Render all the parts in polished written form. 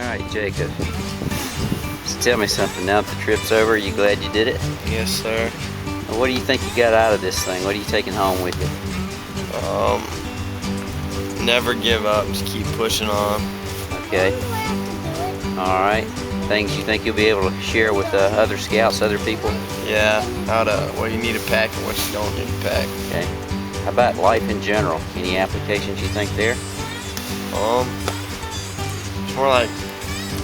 Alright, Jacob. So tell me something. Now that the trip's over, are you glad you did it? Yes, sir. What do you think you got out of this thing? What are you taking home with you? Never give up. Just keep pushing on. Okay. Alright. Things you think you'll be able to share with other scouts, other people? Yeah. What you need to pack and what you don't need to pack. Okay. How about life in general? Any applications you think there? It's more like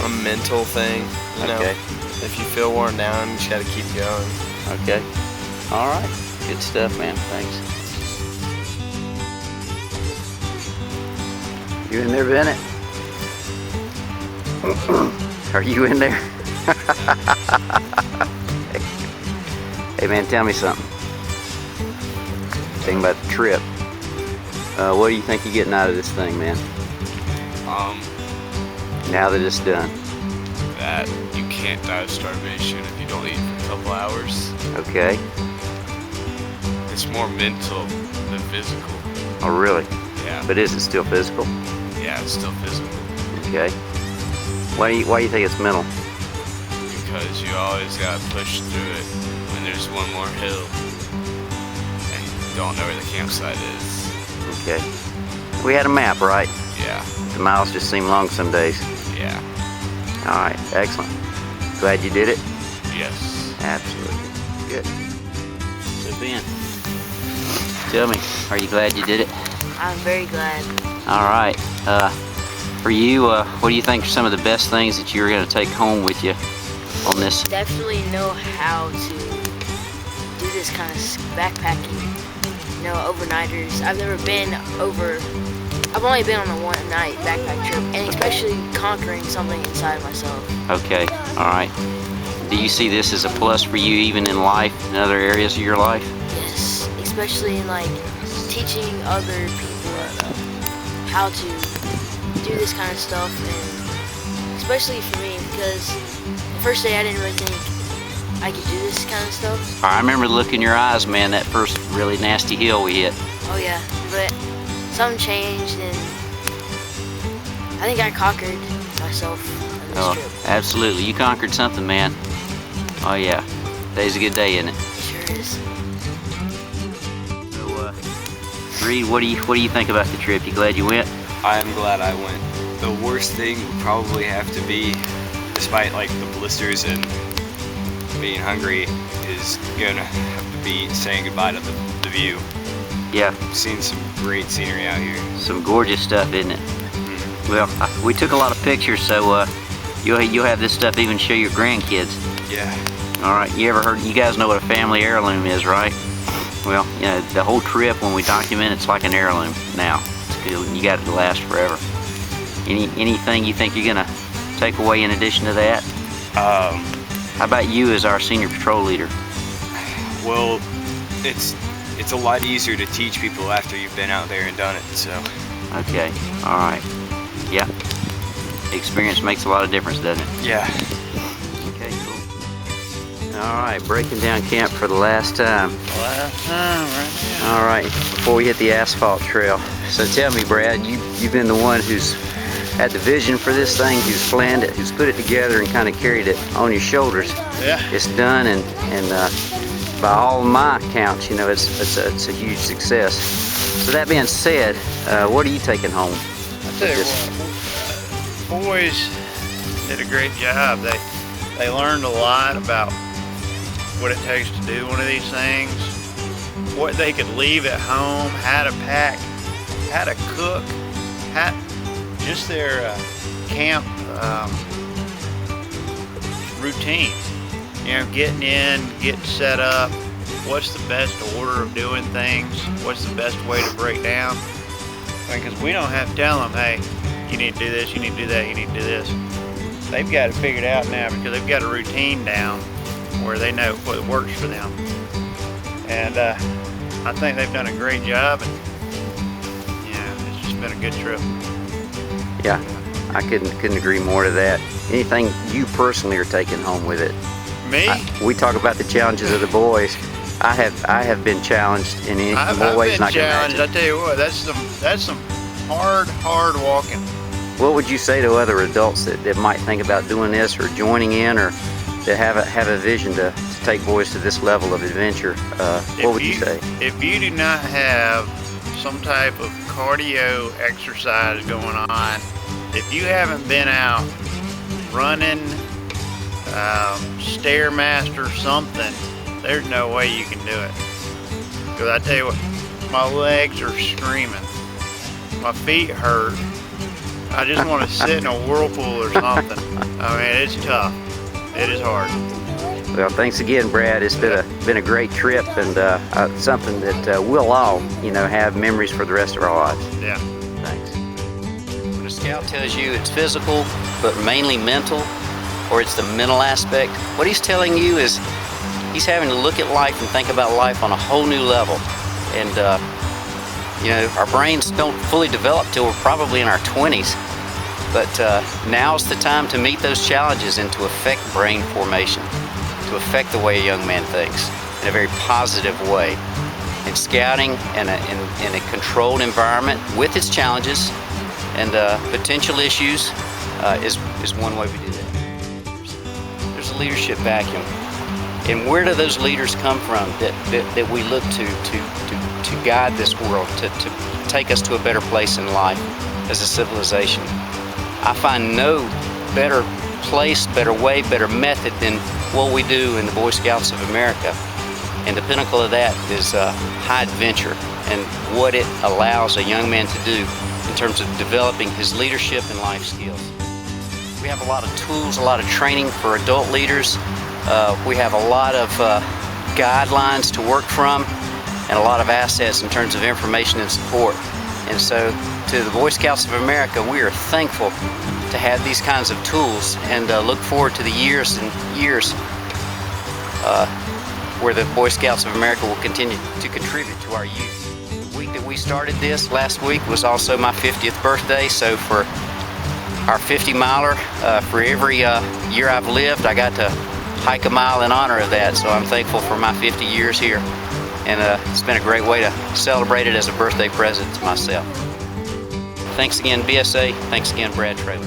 a mental thing. You know? If you feel worn down, you just gotta keep going. Okay. Alright. Good stuff, man. Thanks. You in there, Bennett? Are you in there? Hey man, tell me something. Think about the trip. What do you think you're getting out of this thing, man? Now that it's done. That you can't die of starvation if you don't eat for a couple hours. Okay. It's more mental than physical. Oh really? Yeah. But is it still physical? Yeah, it's still physical. Okay. Why do you think it's mental? Because you always gotta push through it when there's one more hill and you don't know where the campsite is. Okay. We had a map, right? Yeah. The miles just seem long some days. Yeah. Alright, excellent. Glad you did it? Yes. Absolutely. Good. So Ben, tell me, are you glad you did it? I'm very glad. Alright. For you, what do you think are some of the best things that you're going to take home with you on this? Definitely know how to do this kind of backpacking. You know, overnighters. I've never been over. I've only been on a one-night backpack trip, and especially conquering something inside myself. Okay. Alright. Do you see this as a plus for you even in life, in other areas of your life? Yes, especially in like teaching other people how to do this kind of stuff, and especially for me, because the first day I didn't really think I could do this kind of stuff. I remember the look in your eyes, man, that first really nasty hill we hit. Oh yeah, but something changed, and I think I conquered myself on this trip. Absolutely. You conquered something, man. Oh yeah. Today's a good day, isn't it? It sure is. So, Reed, what do you think about the trip? You glad you went? I am glad I went. The worst thing would probably have to be, despite like the blisters and being hungry, is gonna have to be saying goodbye to the view. Yeah. I've seen some great scenery out here. Some gorgeous stuff, isn't it? Well, we took a lot of pictures, so you'll have this stuff even show your grandkids. Yeah. All right. You guys know what a family heirloom is, right? Well, you know, the whole trip when we document, it's like an heirloom now. You got it to last forever. Anything you think you're gonna take away in addition to that? How about you as our senior patrol leader? Well, it's a lot easier to teach people after you've been out there and done it. So. Okay. All right. Yeah. Experience makes a lot of difference, doesn't it? Yeah. Okay. Cool. All right. Breaking down camp for the last time. Last time, right now. All right. Before we hit the asphalt trail. So tell me, Brad, you've been the one who's had the vision for this thing, who's planned it, who's put it together and kind of carried it on your shoulders. Yeah. It's done, and by all my accounts, you know, it's a huge success. So that being said, what are you taking home? I tell you what, boys did a great job. They learned a lot about what it takes to do one of these things, what they could leave at home, how to pack, how to cook, just their camp routine. You know, getting in, getting set up, what's the best order of doing things, what's the best way to break down. Because we don't have to tell them, hey, you need to do this, you need to do that, you need to do this. They've got it figured out now because they've got a routine down where they know what works for them. And I think they've done a great job, and it's just been a good trip. Yeah, I couldn't agree more to that. Anything you personally are taking home with it? Me? We talk about the challenges of the boys. I have been challenged in more ways than I can imagine. I tell you what, that's some hard walking. What would you say to other adults that might think about doing this or joining in, or that have a vision to take boys to this level of adventure? What would you say? If you do not have some type of cardio exercise going on, if you haven't been out running, Stairmaster, something, there's no way you can do it. Because I tell you what, my legs are screaming. My feet hurt. I just want to sit in a whirlpool or something. I mean, it's tough. It is hard. Well, thanks again, Brad. It's been a great trip, and something that we'll all, have memories for the rest of our lives. Yeah. Thanks. When a scout tells you it's physical, but mainly mental, or it's the mental aspect, what he's telling you is he's having to look at life and think about life on a whole new level. And our brains don't fully develop till we're probably in our 20s. But now's the time to meet those challenges and to affect brain formation, to affect the way a young man thinks in a very positive way. And scouting in a controlled environment with its challenges and potential issues is one way we do that. There's a leadership vacuum. And where do those leaders come from that we look to guide this world, to take us to a better place in life as a civilization? I find no better place, better way, better method than what we do in the Boy Scouts of America. And the pinnacle of that is high adventure and what it allows a young man to do in terms of developing his leadership and life skills. We have a lot of tools, a lot of training for adult leaders. We have a lot of guidelines to work from and a lot of assets in terms of information and support. And so to the Boy Scouts of America, we are thankful to have these kinds of tools and look forward to the years and years where the Boy Scouts of America will continue to contribute to our youth. The week that we started this, last week, was also my 50th birthday, so for our 50-miler, for every year I've lived, I got to hike a mile in honor of that, so I'm thankful for my 50 years here, and it's been a great way to celebrate it as a birthday present to myself. Thanks again, BSA. Thanks again, Brad Traylor.